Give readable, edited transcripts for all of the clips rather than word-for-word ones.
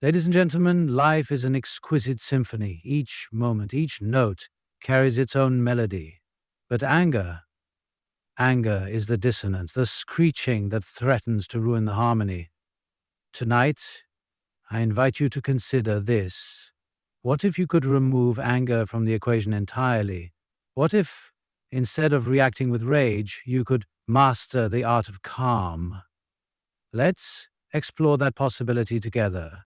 Ladies and gentlemen, life is an exquisite symphony. Each moment, each note carries its own melody. But anger is the dissonance, the screeching that threatens to ruin the harmony. Tonight, I invite you to consider this. What if you could remove anger from the equation entirely? What if, instead of reacting with rage, you could master the art of calm? Let's explore that possibility together.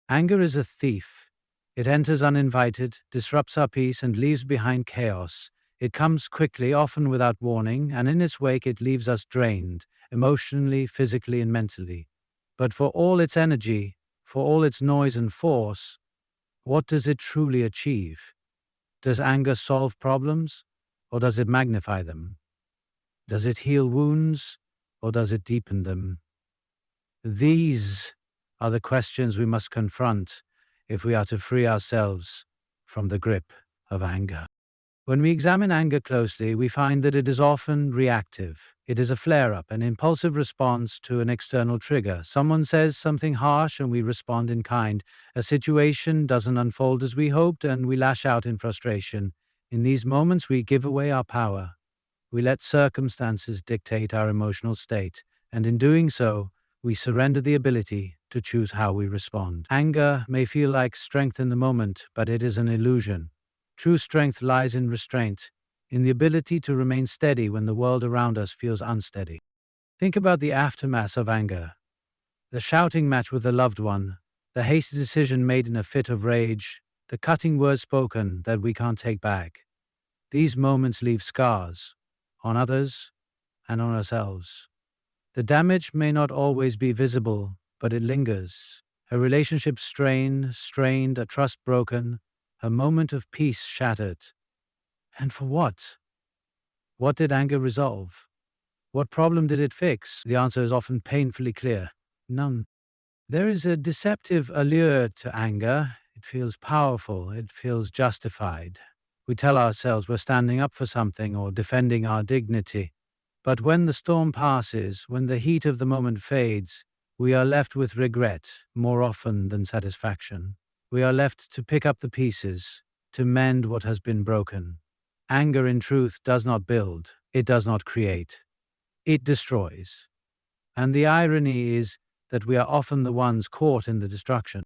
Anger is a thief. It enters uninvited, disrupts our peace, and leaves behind chaos. It comes quickly, often without warning, and in its wake it leaves us drained, emotionally, physically, and mentally. But for all its energy, for all its noise and force, what does it truly achieve? Does anger solve problems, or does it magnify them? Does it heal wounds, or does it deepen them? These are the questions we must confront if we are to free ourselves from the grip of anger. When we examine anger closely, we find that it is often reactive. It is a flare-up, an impulsive response to an external trigger. Someone says something harsh and we respond in kind. A situation doesn't unfold as we hoped and we lash out in frustration. In these moments, we give away our power. We let circumstances dictate our emotional state, and in doing so, we surrender the ability to choose how we respond. Anger may feel like strength in the moment, but it is an illusion. True strength lies in restraint, in the ability to remain steady when the world around us feels unsteady. Think about the aftermath of anger. The shouting match with a loved one, the hasty decision made in a fit of rage, the cutting words spoken that we can't take back. These moments leave scars, on others and on ourselves. The damage may not always be visible, but it lingers. A relationship strained, a trust broken, a moment of peace shattered. And for what? What did anger resolve? What problem did it fix? The answer is often painfully clear. None. There is a deceptive allure to anger. It feels powerful. It feels justified. We tell ourselves we're standing up for something or defending our dignity. But when the storm passes, when the heat of the moment fades, we are left with regret more often than satisfaction. We are left to pick up the pieces, to mend what has been broken. Anger, in truth, does not build. It does not create. It destroys. And the irony is that we are often the ones caught in the destruction.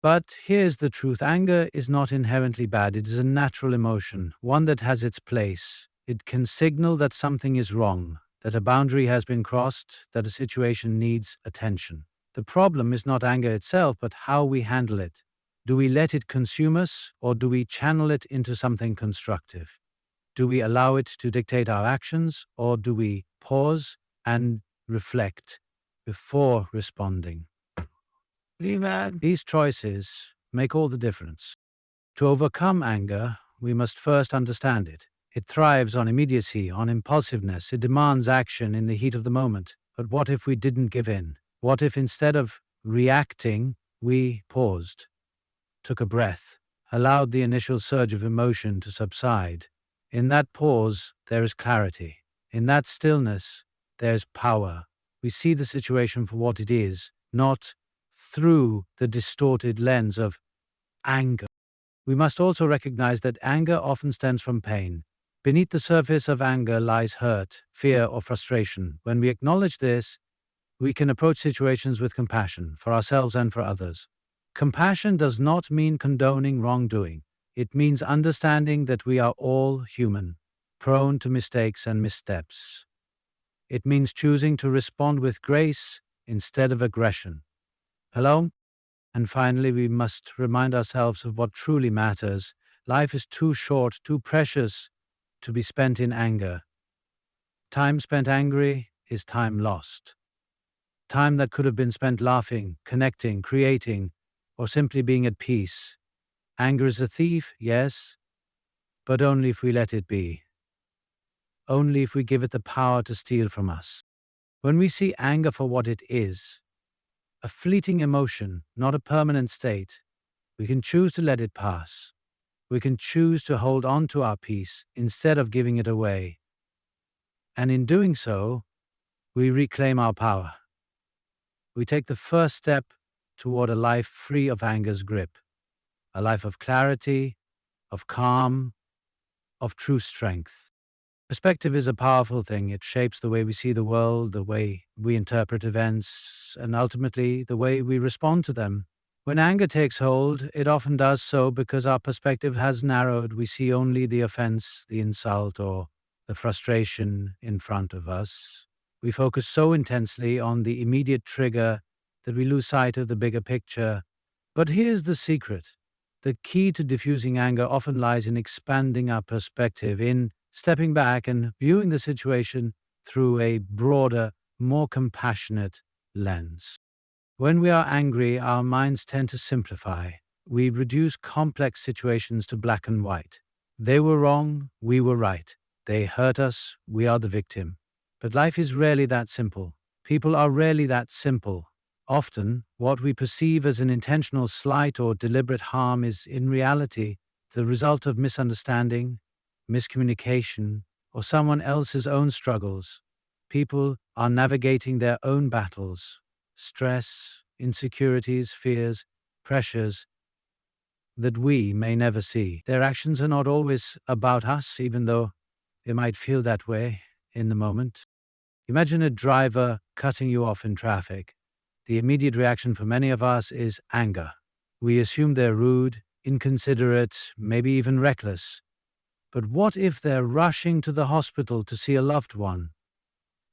But here's the truth. Anger is not inherently bad. It is a natural emotion, one that has its place. It can signal that something is wrong, that a boundary has been crossed, that a situation needs attention. The problem is not anger itself, but how we handle it. Do we let it consume us, or do we channel it into something constructive? Do we allow it to dictate our actions, or do we pause and reflect before responding? These choices make all the difference. To overcome anger, we must first understand it. It thrives on immediacy, on impulsiveness. It demands action in the heat of the moment. But what if we didn't give in? What if instead of reacting, we paused, took a breath, allowed the initial surge of emotion to subside? In that pause, there is clarity. In that stillness, there's power. We see the situation for what it is, not through the distorted lens of anger. We must also recognize that anger often stems from pain. Beneath the surface of anger lies hurt, fear, or frustration. When we acknowledge this, we can approach situations with compassion for ourselves and for others. Compassion does not mean condoning wrongdoing. It means understanding that we are all human, prone to mistakes and missteps. It means choosing to respond with grace instead of aggression. Hello? And finally, we must remind ourselves of what truly matters. Life is too short, too precious to be spent in anger. Time spent angry is time lost. Time that could have been spent laughing, connecting, creating, or simply being at peace. Anger is a thief, yes, but only if we let it be. Only if we give it the power to steal from us. When we see anger for what it is, a fleeting emotion, not a permanent state, we can choose to let it pass. We can choose to hold on to our peace instead of giving it away. And in doing so, we reclaim our power. We take the first step toward a life free of anger's grip, a life of clarity, of calm, of true strength. Perspective is a powerful thing. It shapes the way we see the world, the way we interpret events, and ultimately the way we respond to them. When anger takes hold, it often does so because our perspective has narrowed. We see only the offense, the insult, or the frustration in front of us. We focus so intensely on the immediate trigger that we lose sight of the bigger picture. But here's the secret. The key to diffusing anger often lies in expanding our perspective, in stepping back and viewing the situation through a broader, more compassionate lens. When we are angry, our minds tend to simplify. We reduce complex situations to black and white. They were wrong, we were right. They hurt us, we are the victim. But life is rarely that simple. People are rarely that simple. Often, what we perceive as an intentional slight or deliberate harm is, in reality, the result of misunderstanding, miscommunication, or someone else's own struggles. People are navigating their own battles, stress, insecurities, fears, pressures that we may never see. Their actions are not always about us, even though it might feel that way in the moment. Imagine a driver cutting you off in traffic. The immediate reaction for many of us is anger. We assume they're rude, inconsiderate, maybe even reckless. But what if they're rushing to the hospital to see a loved one?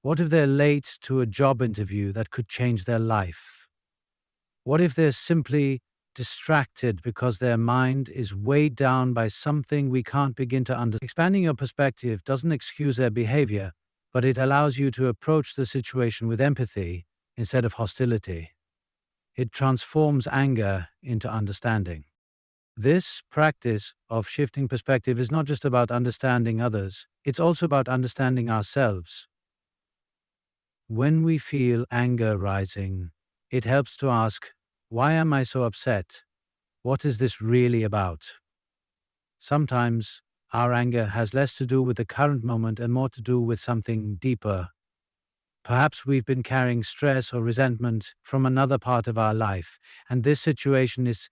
What if they're late to a job interview that could change their life? What if they're simply distracted because their mind is weighed down by something we can't begin to understand? Expanding your perspective doesn't excuse their behavior, but it allows you to approach the situation with empathy instead of hostility. It transforms anger into understanding. This practice of shifting perspective is not just about understanding others, it's also about understanding ourselves. When we feel anger rising, it helps to ask, why am I so upset? What is this really about? Sometimes our anger has less to do with the current moment and more to do with something deeper. Perhaps we've been carrying stress or resentment from another part of our life, and this situation is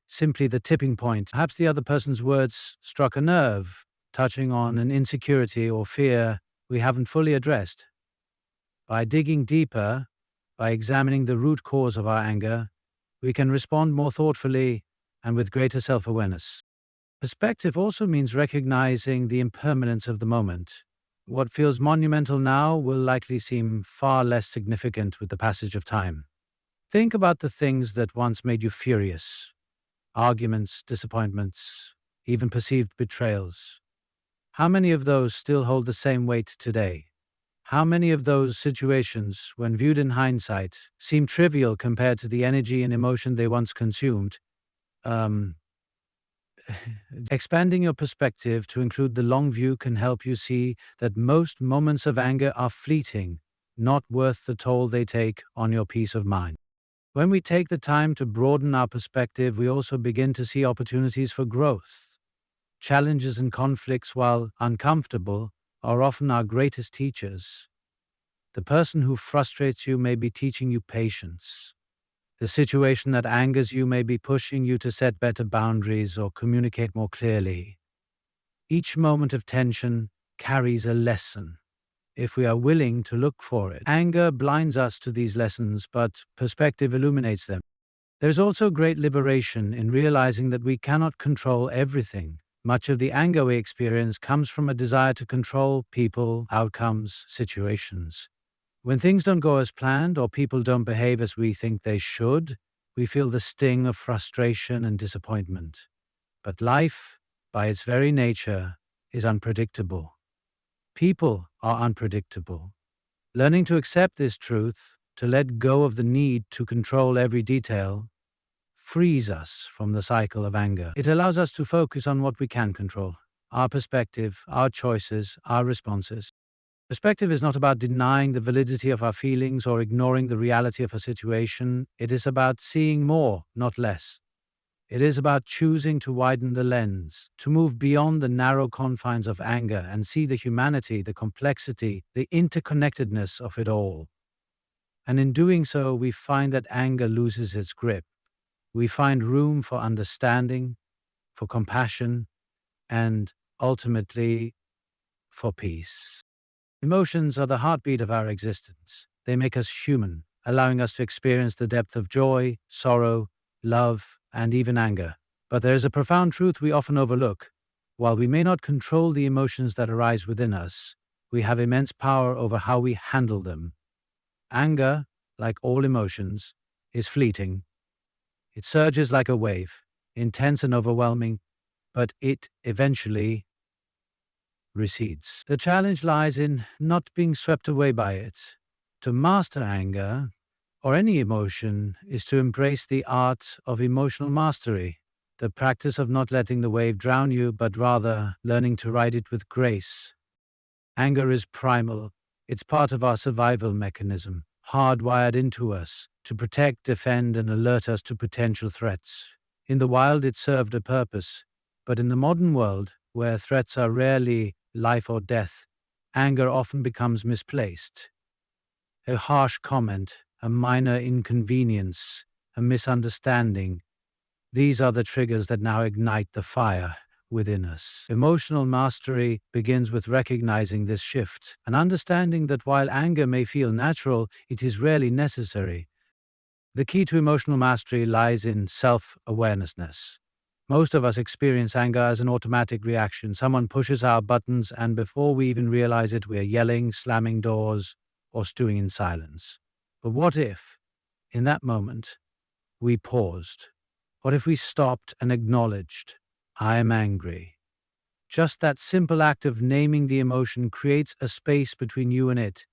simply the tipping point. Perhaps the other person's words struck a nerve, touching on an insecurity or fear we haven't fully addressed. By digging deeper, by examining the root cause of our anger, we can respond more thoughtfully and with greater self-awareness. Perspective also means recognizing the impermanence of the moment. What feels monumental now will likely seem far less significant with the passage of time. Think about the things that once made you furious. Arguments, disappointments, even perceived betrayals. How many of those still hold the same weight today? How many of those situations, when viewed in hindsight, seem trivial compared to the energy and emotion they once consumed? Expanding your perspective to include the long view can help you see that most moments of anger are fleeting, not worth the toll they take on your peace of mind. When we take the time to broaden our perspective, we also begin to see opportunities for growth. Challenges and conflicts, while uncomfortable, are often our greatest teachers. The person who frustrates you may be teaching you patience. The situation that angers you may be pushing you to set better boundaries or communicate more clearly. Each moment of tension carries a lesson, if we are willing to look for it. Anger blinds us to these lessons, but perspective illuminates them. There's also great liberation in realizing that we cannot control everything. Much of the anger we experience comes from a desire to control people, outcomes, situations. When things don't go as planned or people don't behave as we think they should, we feel the sting of frustration and disappointment. But life, by its very nature, is unpredictable. People are unpredictable. Learning to accept this truth, to let go of the need to control every detail, frees us from the cycle of anger. It allows us to focus on what we can control, our perspective, our choices, our responses. Perspective is not about denying the validity of our feelings or ignoring the reality of a situation. It is about seeing more, not less. It is about choosing to widen the lens, to move beyond the narrow confines of anger and see the humanity, the complexity, the interconnectedness of it all. And in doing so, we find that anger loses its grip. we find room for understanding, for compassion, and ultimately for peace. Emotions are the heartbeat of our existence. They make us human, allowing us to experience the depth of joy, sorrow, love, and even anger. But there is a profound truth we often overlook. While we may not control the emotions that arise within us, we have immense power over how we handle them. Anger, like all emotions, is fleeting. It surges like a wave, intense and overwhelming, but it eventually recedes. The challenge lies in not being swept away by it. To master anger, or any emotion, is to embrace the art of emotional mastery, the practice of not letting the wave drown you, but rather learning to ride it with grace. Anger is primal. It's part of our survival mechanism, hardwired into us to protect, defend, and alert us to potential threats. In the wild, it served a purpose, but in the modern world, where threats are rarely life or death, anger often becomes misplaced. A harsh comment, a minor inconvenience, a misunderstanding. These are the triggers that now ignite the fire within us. Emotional mastery begins with recognizing this shift and understanding that while anger may feel natural, it is rarely necessary. The key to emotional mastery lies in self-awareness. Most of us experience anger as an automatic reaction. Someone pushes our buttons, and before we even realize it, we're yelling, slamming doors, or stewing in silence. But what if, in that moment, we paused? What if we stopped and acknowledged, I am angry? Just that simple act of naming the emotion creates a space between you and it.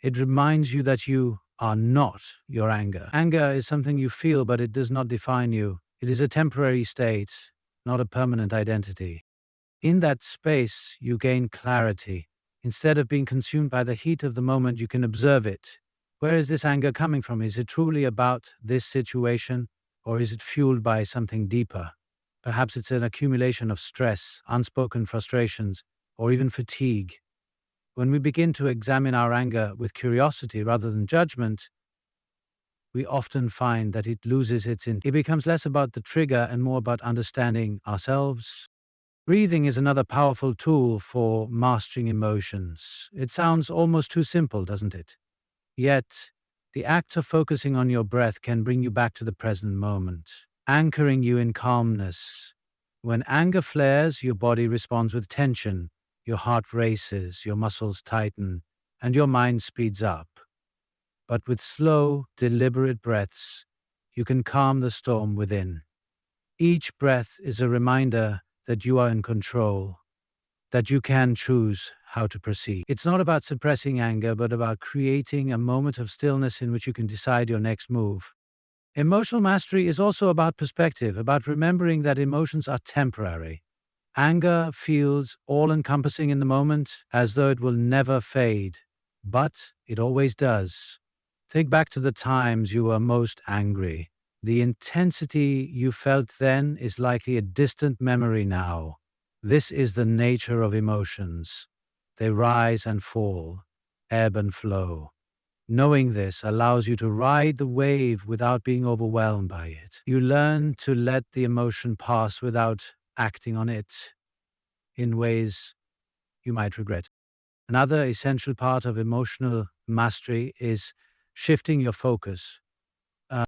It reminds you that you are not your anger. Anger is something you feel, but it does not define you. It is a temporary state, not a permanent identity. In that space, you gain clarity. Instead of being consumed by the heat of the moment, you can observe it. Where is this anger coming from? Is it truly about this situation, or is it fueled by something deeper? Perhaps it's an accumulation of stress, unspoken frustrations, or even fatigue. When we begin to examine our anger with curiosity rather than judgment, we often find that it loses its intent. It becomes less about the trigger and more about understanding ourselves. Breathing is another powerful tool for mastering emotions. It sounds almost too simple, doesn't it? Yet, the act of focusing on your breath can bring you back to the present moment, anchoring you in calmness. When anger flares, your body responds with tension, your heart races, your muscles tighten, and your mind speeds up. But with slow, deliberate breaths, you can calm the storm within. Each breath is a reminder that you are in control, that you can choose how to proceed. It's not about suppressing anger, but about creating a moment of stillness in which you can decide your next move. Emotional mastery is also about perspective, about remembering that emotions are temporary. Anger feels all-encompassing in the moment, as though it will never fade, but it always does. Think back to the times you were most angry. The intensity you felt then is likely a distant memory now. This is the nature of emotions. They rise and fall, ebb and flow. Knowing this allows you to ride the wave without being overwhelmed by it. You learn to let the emotion pass without acting on it in ways you might regret. Another essential part of emotional mastery is shifting your focus.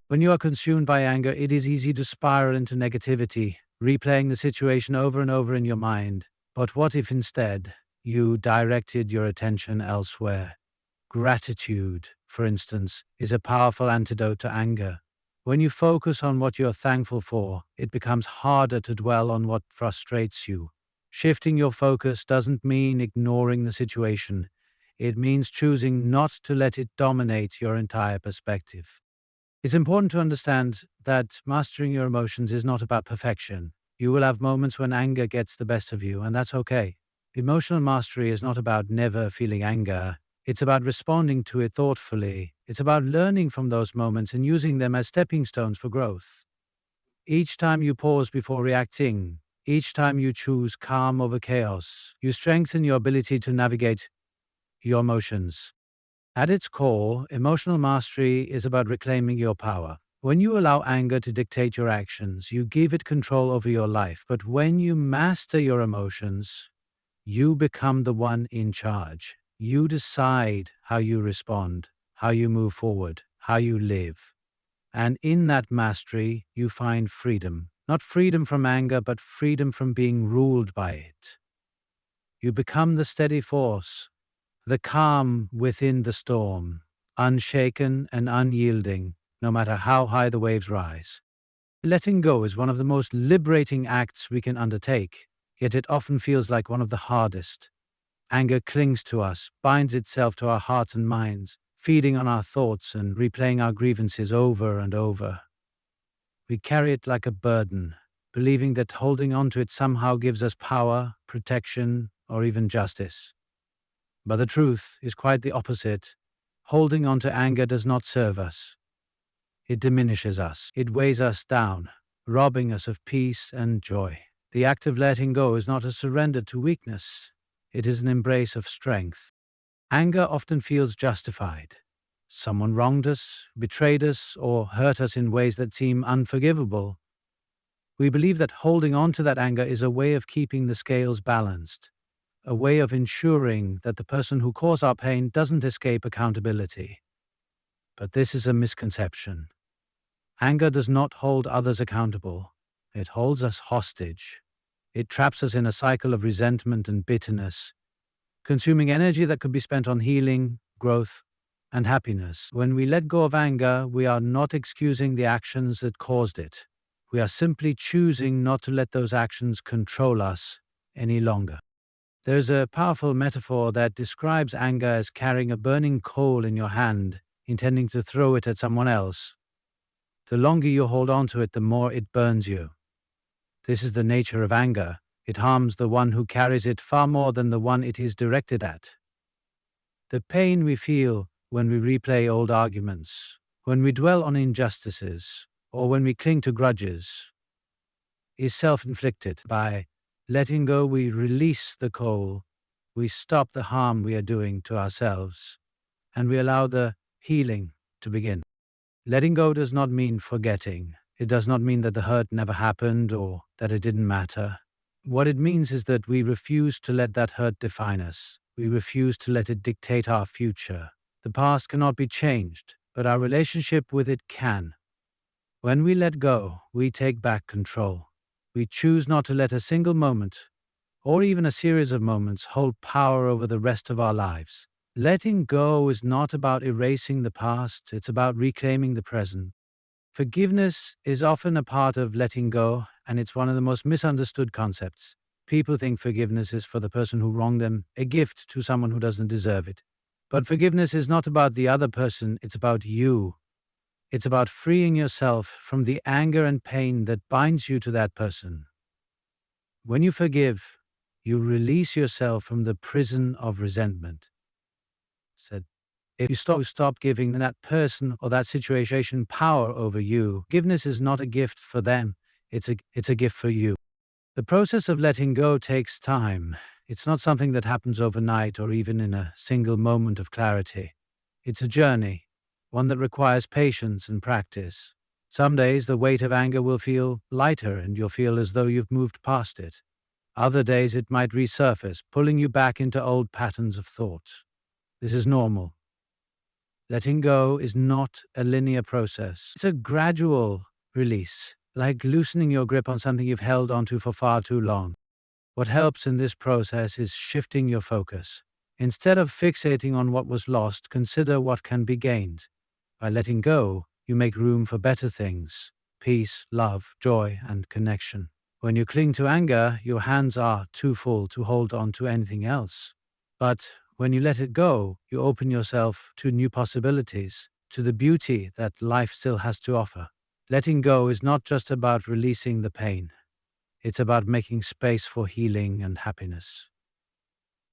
When you are consumed by anger, it is easy to spiral into negativity, replaying the situation over and over in your mind. But what if instead you directed your attention elsewhere? Gratitude, for instance, is a powerful antidote to anger. When you focus on what you're thankful for, it becomes harder to dwell on what frustrates you. Shifting your focus doesn't mean ignoring the situation. It means choosing not to let it dominate your entire perspective. It's important to understand that mastering your emotions is not about perfection. You will have moments when anger gets the best of you, and that's okay. Emotional mastery is not about never feeling anger. It's about responding to it thoughtfully. It's about learning from those moments and using them as stepping stones for growth. Each time you pause before reacting, each time you choose calm over chaos, you strengthen your ability to navigate your emotions. At its core, emotional mastery is about reclaiming your power. When you allow anger to dictate your actions, you give it control over your life. But when you master your emotions, you become the one in charge. You decide how you respond, how you move forward, how you live. And in that mastery, you find freedom. Not freedom from anger, but freedom from being ruled by it. You become the steady force, the calm within the storm, unshaken and unyielding, no matter how high the waves rise. Letting go is one of the most liberating acts we can undertake, yet it often feels like one of the hardest. Anger clings to us, binds itself to our hearts and minds, feeding on our thoughts and replaying our grievances over and over. We carry it like a burden, believing that holding on to it somehow gives us power, protection, or even justice. But the truth is quite the opposite. Holding on to anger does not serve us. It diminishes us. It weighs us down, robbing us of peace and joy. The act of letting go is not a surrender to weakness. It is an embrace of strength. Anger often feels justified. Someone wronged us, betrayed us, or hurt us in ways that seem unforgivable. We believe that holding on to that anger is a way of keeping the scales balanced, a way of ensuring that the person who caused our pain doesn't escape accountability. But this is a misconception. Anger does not hold others accountable. It holds us hostage. It traps us in a cycle of resentment and bitterness, consuming energy that could be spent on healing, growth, and happiness. When we let go of anger, we are not excusing the actions that caused it. We are simply choosing not to let those actions control us any longer. There's a powerful metaphor that describes anger as carrying a burning coal in your hand, intending to throw it at someone else. The longer you hold on to it, the more it burns you. This is the nature of anger. It harms the one who carries it far more than the one it is directed at. The pain we feel when we replay old arguments, when we dwell on injustices, or when we cling to grudges, is self-inflicted. By letting go, we release the coal, we stop the harm we are doing to ourselves, and we allow the healing to begin. Letting go does not mean forgetting. It does not mean that the hurt never happened or that it didn't matter. What it means is that we refuse to let that hurt define us. We refuse to let it dictate our future. The past cannot be changed, but our relationship with it can. When we let go, we take back control. We choose not to let a single moment, or even a series of moments, hold power over the rest of our lives. Letting go is not about erasing the past, it's about reclaiming the present. Forgiveness is often a part of letting go, and it's one of the most misunderstood concepts. People think forgiveness is for the person who wronged them, a gift to someone who doesn't deserve it. But forgiveness is not about the other person, it's about you. It's about freeing yourself from the anger and pain that binds you to that person. When you forgive, you release yourself from the prison of resentment. Said, if you stop giving that person or that situation power over you, forgiveness is not a gift for them, it's a gift for you. The process of letting go takes time. It's not something that happens overnight or even in a single moment of clarity. It's a journey, one that requires patience and practice. Some days the weight of anger will feel lighter and you'll feel as though you've moved past it. Other days it might resurface, pulling you back into old patterns of thought. This is normal. Letting go is not a linear process. It's a gradual release, like loosening your grip on something you've held onto for far too long. What helps in this process is shifting your focus. Instead of fixating on what was lost, consider what can be gained. By letting go, you make room for better things: peace, love, joy, and connection. When you cling to anger, your hands are too full to hold on to anything else. But when you let it go, you open yourself to new possibilities, to the beauty that life still has to offer. Letting go is not just about releasing the pain. It's about making space for healing and happiness.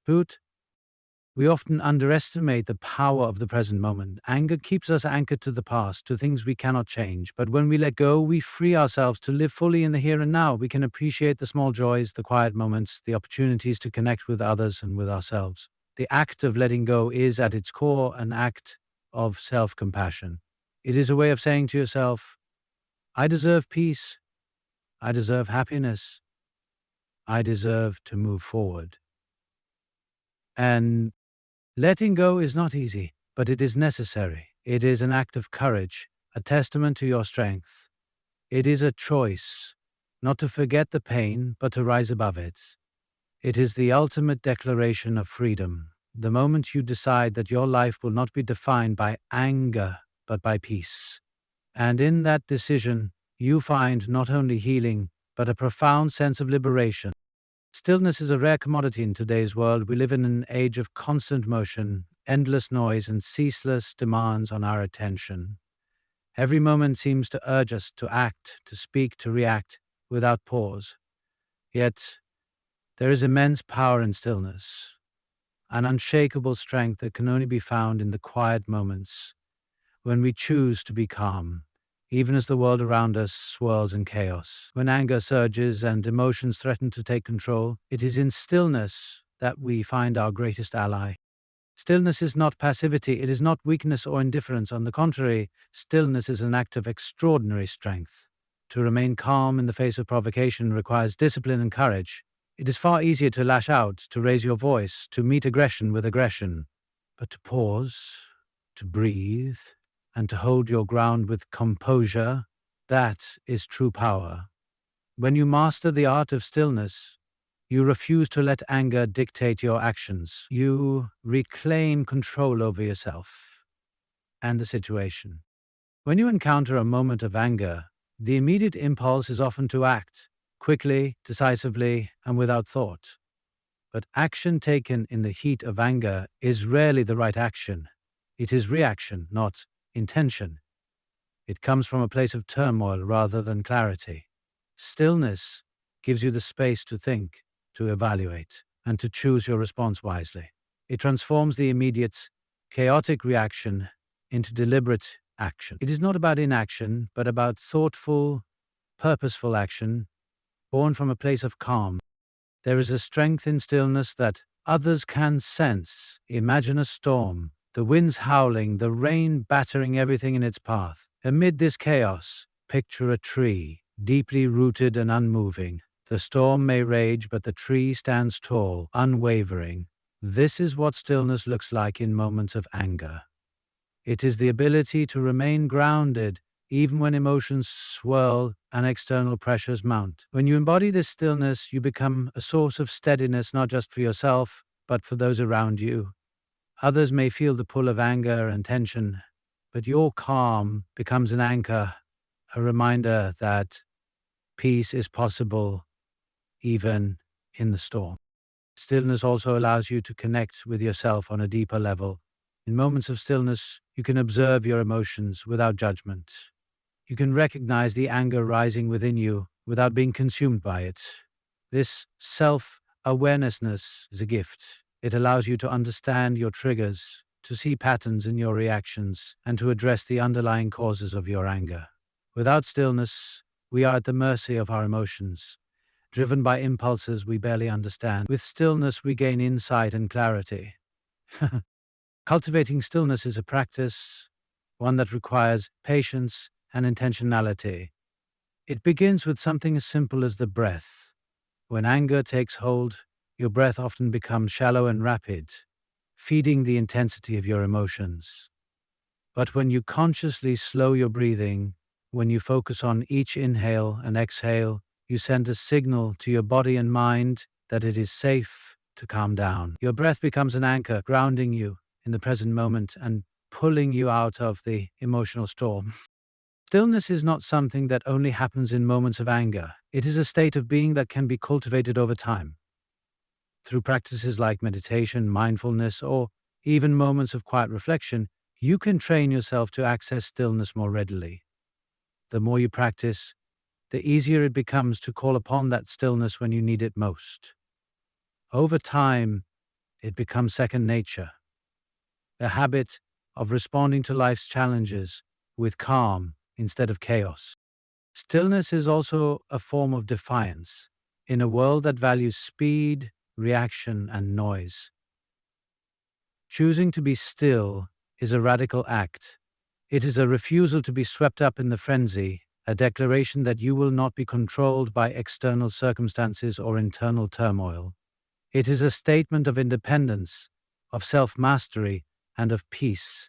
We often underestimate the power of the present moment. Anger keeps us anchored to the past, to things we cannot change. But when we let go, we free ourselves to live fully in the here and now. We can appreciate the small joys, the quiet moments, the opportunities to connect with others and with ourselves. The act of letting go is, at its core, an act of self-compassion. It is a way of saying to yourself, I deserve peace. I deserve happiness. I deserve to move forward. And letting go is not easy, but it is necessary. It is an act of courage, a testament to your strength. It is a choice, not to forget the pain, but to rise above it. It is the ultimate declaration of freedom, the moment you decide that your life will not be defined by anger, but by peace. And in that decision, you find not only healing, but a profound sense of liberation. Stillness is a rare commodity in today's world. We live in an age of constant motion, endless noise, and ceaseless demands on our attention. Every moment seems to urge us to act, to speak, to react without pause. Yet, there is immense power in stillness, an unshakable strength that can only be found in the quiet moments when we choose to be calm, even as the world around us swirls in chaos. When anger surges and emotions threaten to take control, it is in stillness that we find our greatest ally. Stillness is not passivity, it is not weakness or indifference. On the contrary, stillness is an act of extraordinary strength. To remain calm in the face of provocation requires discipline and courage. It is far easier to lash out, to raise your voice, to meet aggression with aggression. But to pause, to breathe, and to hold your ground with composure, that is true power. When you master the art of stillness, you refuse to let anger dictate your actions. You reclaim control over yourself and the situation. When you encounter a moment of anger, the immediate impulse is often to act, quickly, decisively, and without thought. But action taken in the heat of anger is rarely the right action. It is reaction, not intention. It comes from a place of turmoil rather than clarity. Stillness gives you the space to think, to evaluate, and to choose your response wisely. It transforms the immediate, chaotic reaction into deliberate action. It is not about inaction, but about thoughtful, purposeful action, born from a place of calm. There is a strength in stillness that others can sense. Imagine a storm, the winds howling, the rain battering everything in its path. Amid this chaos, picture a tree, deeply rooted and unmoving. The storm may rage, but the tree stands tall, unwavering. This is what stillness looks like in moments of anger. It is the ability to remain grounded, even when emotions swirl and external pressures mount. When you embody this stillness, you become a source of steadiness not just for yourself, but for those around you. Others may feel the pull of anger and tension, but your calm becomes an anchor, a reminder that peace is possible even in the storm. Stillness also allows you to connect with yourself on a deeper level. In moments of stillness, you can observe your emotions without judgment. You can recognize the anger rising within you without being consumed by it. This self-awareness is a gift. It allows you to understand your triggers, to see patterns in your reactions, and to address the underlying causes of your anger. Without stillness, we are at the mercy of our emotions, driven by impulses we barely understand. With stillness, we gain insight and clarity. Cultivating stillness is a practice, one that requires patience and intentionality. It begins with something as simple as the breath. When anger takes hold, your breath often becomes shallow and rapid, feeding the intensity of your emotions. But when you consciously slow your breathing, when you focus on each inhale and exhale, you send a signal to your body and mind that it is safe to calm down. Your breath becomes an anchor, grounding you in the present moment and pulling you out of the emotional storm. Stillness is not something that only happens in moments of anger. It is a state of being that can be cultivated over time. Through practices like meditation, mindfulness, or even moments of quiet reflection, you can train yourself to access stillness more readily. The more you practice, the easier it becomes to call upon that stillness when you need it most. Over time, it becomes second nature. The habit of responding to life's challenges with calm instead of chaos. Stillness is also a form of defiance in a world that values speed, reaction, and noise. Choosing to be still is a radical act. It is a refusal to be swept up in the frenzy, a declaration that you will not be controlled by external circumstances or internal turmoil. It is a statement of independence, of self-mastery, and of peace.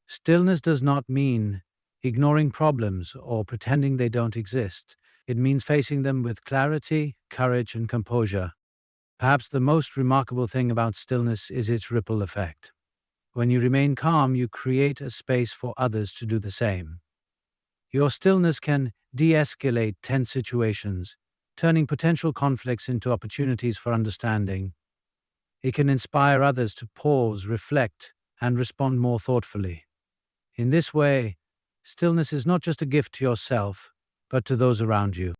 Stillness does not mean ignoring problems or pretending they don't exist. It means facing them with clarity, courage, and composure. Perhaps the most remarkable thing about stillness is its ripple effect. When you remain calm, you create a space for others to do the same. Your stillness can de-escalate tense situations, turning potential conflicts into opportunities for understanding. It can inspire others to pause, reflect, and respond more thoughtfully. In this way, stillness is not just a gift to yourself, but to those around you.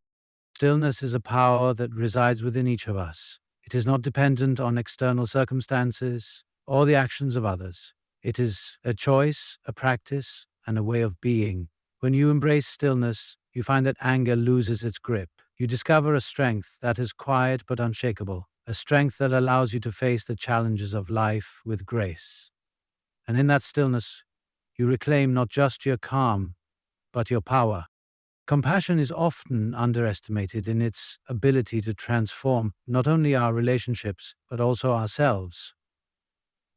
Stillness is a power that resides within each of us. It is not dependent on external circumstances or the actions of others. It is a choice, a practice, and a way of being. When you embrace stillness, you find that anger loses its grip. You discover a strength that is quiet but unshakable, a strength that allows you to face the challenges of life with grace. And in that stillness, you reclaim not just your calm, but your power. Compassion is often underestimated in its ability to transform not only our relationships, but also ourselves.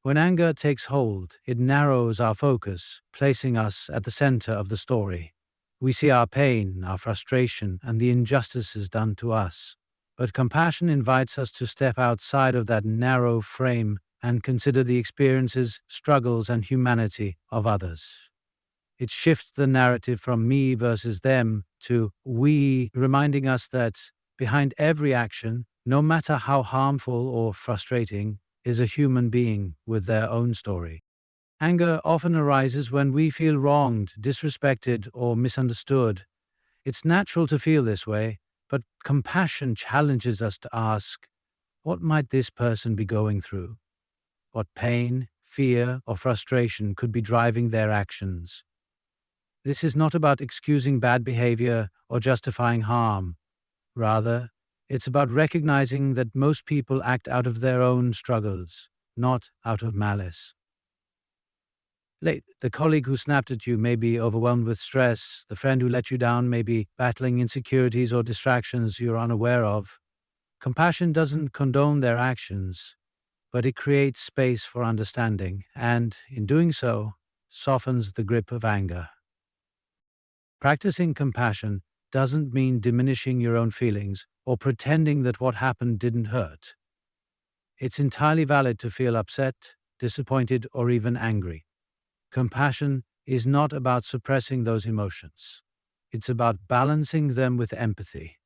When anger takes hold, it narrows our focus, placing us at the center of the story. We see our pain, our frustration, and the injustices done to us. But compassion invites us to step outside of that narrow frame and consider the experiences, struggles, and humanity of others. It shifts the narrative from me versus them to we, reminding us that behind every action, no matter how harmful or frustrating, is a human being with their own story. Anger often arises when we feel wronged, disrespected, or misunderstood. It's natural to feel this way, but compassion challenges us to ask, what might this person be going through? What pain, fear, or frustration could be driving their actions? This is not about excusing bad behavior or justifying harm. Rather, it's about recognizing that most people act out of their own struggles, not out of malice. The colleague who snapped at you may be overwhelmed with stress. The friend who let you down may be battling insecurities or distractions you're unaware of. Compassion doesn't condone their actions, but it creates space for understanding and, in doing so, softens the grip of anger. Practicing compassion doesn't mean diminishing your own feelings or pretending that what happened didn't hurt. It's entirely valid to feel upset, disappointed, or even angry. Compassion is not about suppressing those emotions. It's about balancing them with empathy.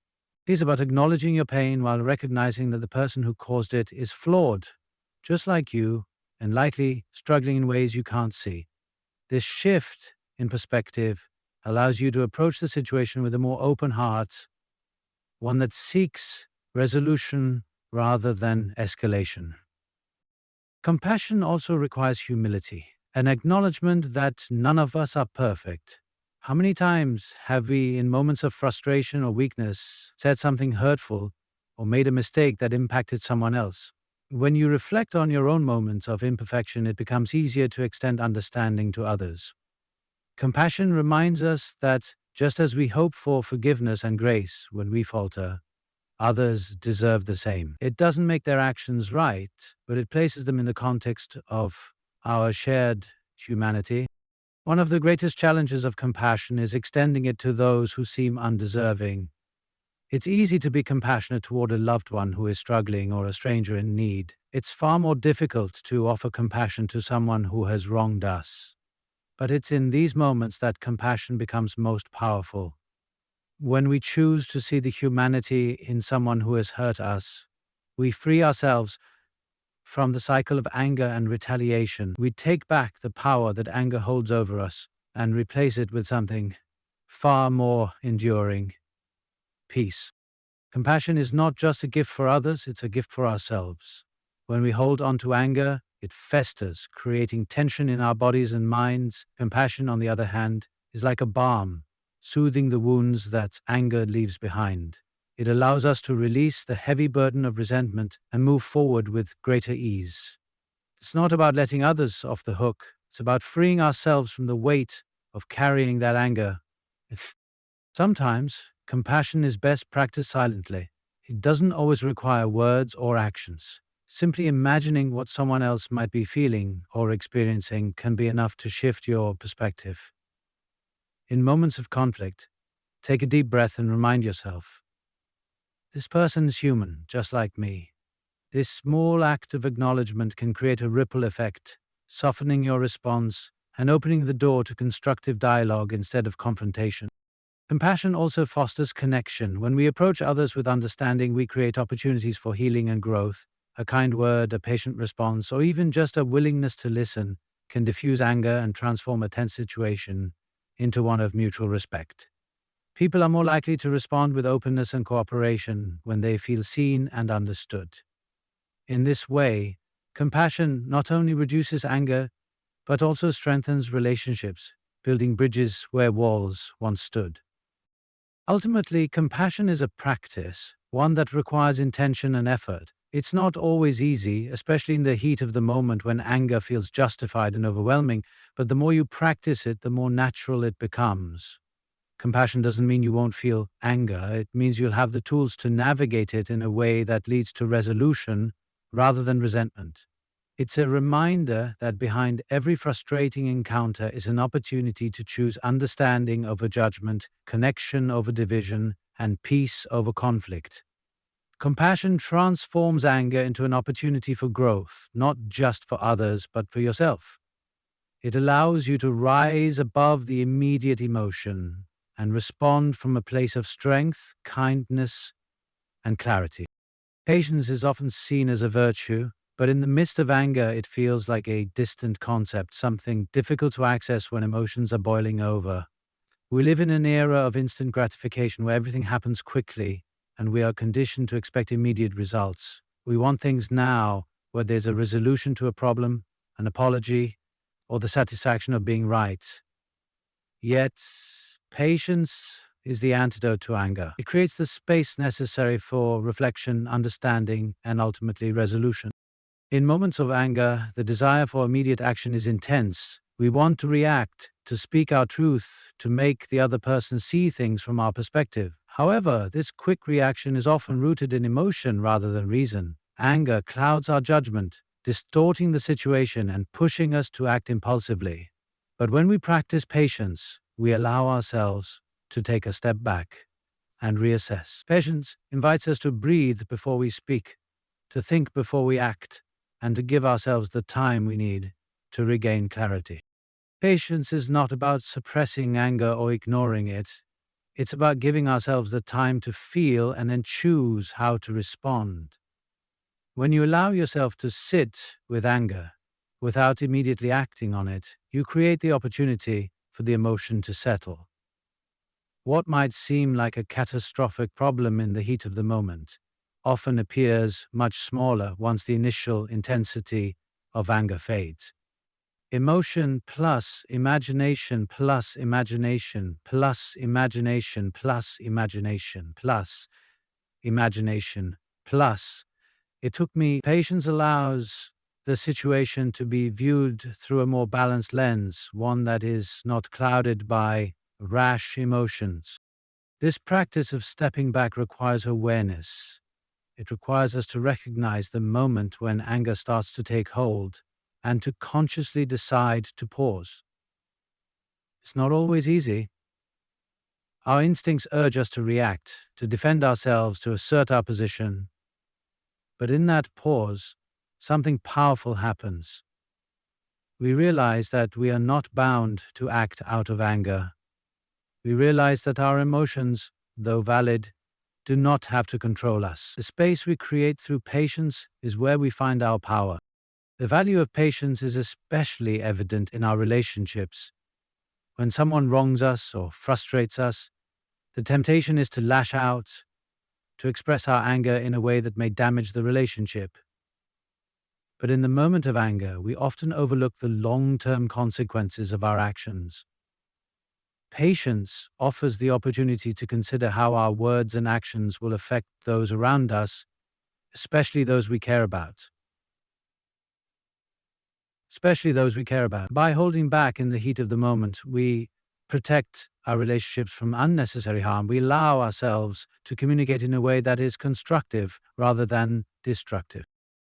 It's about acknowledging your pain while recognizing that the person who caused it is flawed, just like you, and likely struggling in ways you can't see. This shift in perspective allows you to approach the situation with a more open heart, one that seeks resolution rather than escalation. Compassion also requires humility, an acknowledgement that none of us are perfect. How many times have we, in moments of frustration or weakness, said something hurtful or made a mistake that impacted someone else? When you reflect on your own moments of imperfection, it becomes easier to extend understanding to others. Compassion reminds us that just as we hope for forgiveness and grace when we falter, others deserve the same. It doesn't make their actions right, but it places them in the context of our shared humanity. One of the greatest challenges of compassion is extending it to those who seem undeserving. It's easy to be compassionate toward a loved one who is struggling or a stranger in need. It's far more difficult to offer compassion to someone who has wronged us. But it's in these moments that compassion becomes most powerful. When we choose to see the humanity in someone who has hurt us, we free ourselves from the cycle of anger and retaliation. We take back the power that anger holds over us and replace it with something far more enduring: peace. Compassion is not just a gift for others, it's a gift for ourselves. When we hold on to anger, it festers, creating tension in our bodies and minds. Compassion, on the other hand, is like a balm, soothing the wounds that anger leaves behind. It allows us to release the heavy burden of resentment and move forward with greater ease. It's not about letting others off the hook. It's about freeing ourselves from the weight of carrying that anger. Sometimes, compassion is best practiced silently. It doesn't always require words or actions. Simply imagining what someone else might be feeling or experiencing can be enough to shift your perspective. In moments of conflict, take a deep breath and remind yourself, this person is human, just like me. This small act of acknowledgement can create a ripple effect, softening your response and opening the door to constructive dialogue instead of confrontation. Compassion also fosters connection. When we approach others with understanding, we create opportunities for healing and growth. A kind word, a patient response, or even just a willingness to listen can diffuse anger and transform a tense situation into one of mutual respect. People are more likely to respond with openness and cooperation when they feel seen and understood. In this way, compassion not only reduces anger, but also strengthens relationships, building bridges where walls once stood. Ultimately, compassion is a practice, one that requires intention and effort. It's not always easy, especially in the heat of the moment when anger feels justified and overwhelming, but the more you practice it, the more natural it becomes. Compassion doesn't mean you won't feel anger. It means you'll have the tools to navigate it in a way that leads to resolution rather than resentment. It's a reminder that behind every frustrating encounter is an opportunity to choose understanding over judgment, connection over division, and peace over conflict. Compassion transforms anger into an opportunity for growth, not just for others, but for yourself. It allows you to rise above the immediate emotion and respond from a place of strength, kindness, and clarity. Patience is often seen as a virtue, but in the midst of anger, it feels like a distant concept, something difficult to access when emotions are boiling over. We live in an era of instant gratification where everything happens quickly, and we are conditioned to expect immediate results. We want things now, where there's a resolution to a problem, an apology, or the satisfaction of being right. Yet, patience is the antidote to anger. It creates the space necessary for reflection, understanding, and ultimately resolution. In moments of anger, the desire for immediate action is intense. We want to react, to speak our truth, to make the other person see things from our perspective. However, this quick reaction is often rooted in emotion rather than reason. Anger clouds our judgment, distorting the situation and pushing us to act impulsively. But when we practice patience, we allow ourselves to take a step back and reassess. Patience invites us to breathe before we speak, to think before we act, and to give ourselves the time we need to regain clarity. Patience is not about suppressing anger or ignoring it. It's about giving ourselves the time to feel and then choose how to respond. When you allow yourself to sit with anger without immediately acting on it, you create the opportunity for the emotion to settle. What might seem like a catastrophic problem in the heat of the moment often appears much smaller once the initial intensity of anger fades. Emotion plus imagination plus imagination plus imagination plus imagination plus imagination plus. It took me. Patience allows the situation to be viewed through a more balanced lens, one that is not clouded by rash emotions. This practice of stepping back requires awareness. It requires us to recognize the moment when anger starts to take hold and to consciously decide to pause. It's not always easy. Our instincts urge us to react, to defend ourselves, to assert our position. But in that pause, something powerful happens. We realize that we are not bound to act out of anger. We realize that our emotions, though valid, do not have to control us. The space we create through patience is where we find our power. The value of patience is especially evident in our relationships. When someone wrongs us or frustrates us, the temptation is to lash out, to express our anger in a way that may damage the relationship. But in the moment of anger, we often overlook the long-term consequences of our actions. Patience offers the opportunity to consider how our words and actions will affect those around us, especially those we care about. By holding back in the heat of the moment, we protect our relationships from unnecessary harm. We allow ourselves to communicate in a way that is constructive rather than destructive.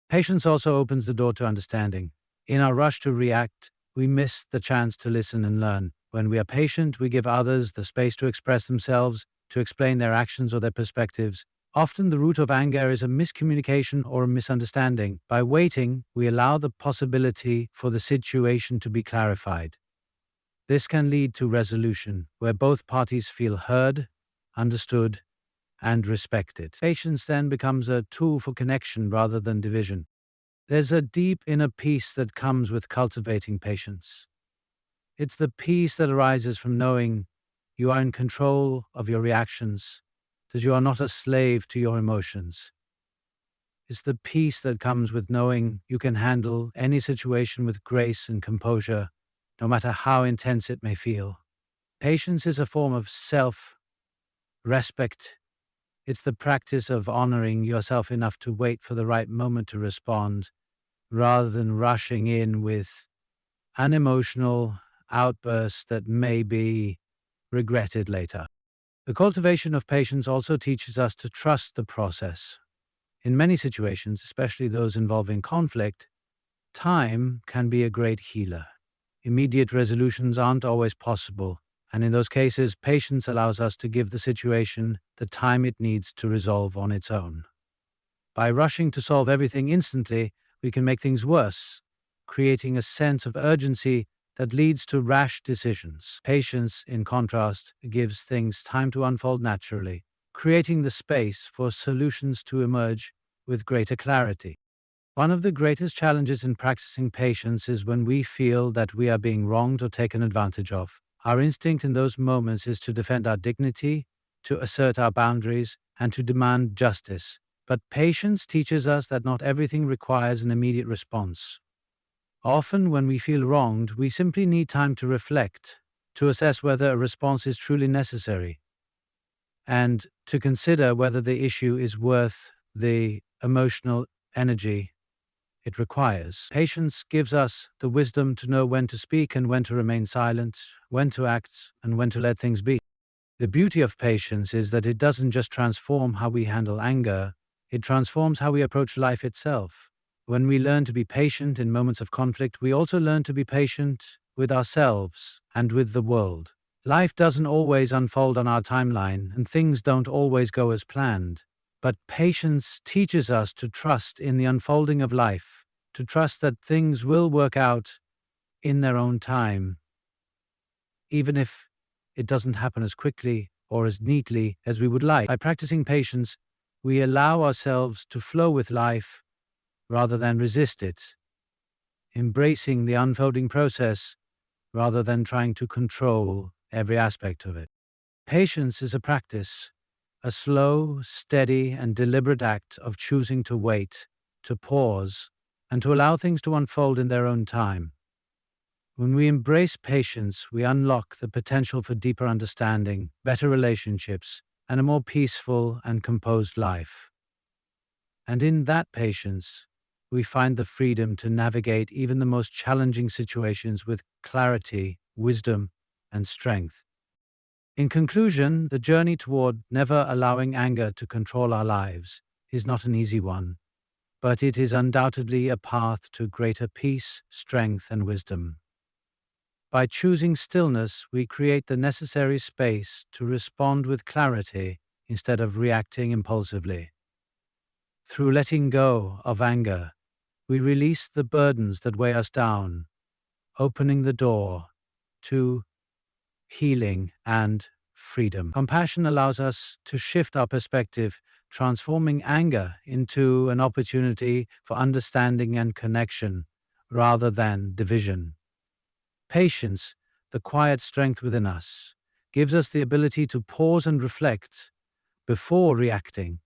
Patience also opens the door to understanding. In our rush to react, we miss the chance to listen and learn. When we are patient, we give others the space to express themselves, to explain their actions or their perspectives. Often the root of anger is a miscommunication or a misunderstanding. By waiting, we allow the possibility for the situation to be clarified. This can lead to resolution, where both parties feel heard, understood, and respected. Patience then becomes a tool for connection rather than division. There's a deep inner peace that comes with cultivating patience. It's the peace that arises from knowing you are in control of your reactions, that you are not a slave to your emotions. It's the peace that comes with knowing you can handle any situation with grace and composure, no matter how intense it may feel. Patience is a form of self-respect. It's the practice of honoring yourself enough to wait for the right moment to respond, rather than rushing in with an emotional outburst that may be regretted later. The cultivation of patience also teaches us to trust the process. In many situations, especially those involving conflict, time can be a great healer. Immediate resolutions aren't always possible, and in those cases, patience allows us to give the situation the time it needs to resolve on its own. By rushing to solve everything instantly, we can make things worse, creating a sense of urgency that leads to rash decisions. Patience, in contrast, gives things time to unfold naturally, creating the space for solutions to emerge with greater clarity. One of the greatest challenges in practicing patience is when we feel that we are being wronged or taken advantage of. Our instinct in those moments is to defend our dignity, to assert our boundaries, and to demand justice. But patience teaches us that not everything requires an immediate response. Often, when we feel wronged, we simply need time to reflect, to assess whether a response is truly necessary, and to consider whether the issue is worth the emotional energy it requires. Patience gives us the wisdom to know when to speak and when to remain silent, when to act and when to let things be. The beauty of patience is that it doesn't just transform how we handle anger, it transforms how we approach life itself. When we learn to be patient in moments of conflict, we also learn to be patient with ourselves and with the world. Life doesn't always unfold on our timeline, and things don't always go as planned. But patience teaches us to trust in the unfolding of life, to trust that things will work out in their own time, even if it doesn't happen as quickly or as neatly as we would like. By practicing patience, we allow ourselves to flow with life rather than resist it, embracing the unfolding process rather than trying to control every aspect of it. Patience is a practice, a slow, steady, and deliberate act of choosing to wait, to pause, and to allow things to unfold in their own time. When we embrace patience, we unlock the potential for deeper understanding, better relationships, and a more peaceful and composed life. And in that patience, we find the freedom to navigate even the most challenging situations with clarity, wisdom, and strength. In conclusion, the journey toward never allowing anger to control our lives is not an easy one, but it is undoubtedly a path to greater peace, strength, and wisdom. By choosing stillness, we create the necessary space to respond with clarity instead of reacting impulsively. Through letting go of anger, we release the burdens that weigh us down, opening the door to healing and freedom. Compassion allows us to shift our perspective, transforming anger into an opportunity for understanding and connection rather than division. Patience, the quiet strength within us, gives us the ability to pause and reflect before reacting,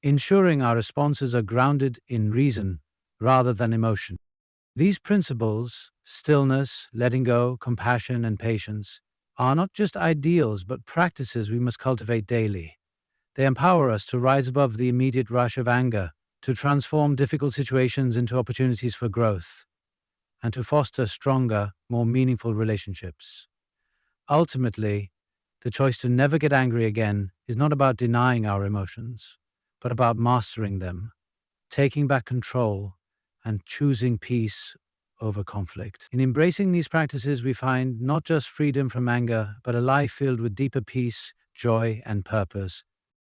ensuring our responses are grounded in reason rather than emotion. These principles, stillness, letting go, compassion, and patience, are not just ideals but practices we must cultivate daily. They empower us to rise above the immediate rush of anger, to transform difficult situations into opportunities for growth, and to foster stronger, more meaningful relationships. Ultimately, the choice to never get angry again is not about denying our emotions, but about mastering them, taking back control, and choosing peace over conflict. In embracing these practices, we find not just freedom from anger, but a life filled with deeper peace, joy, and purpose.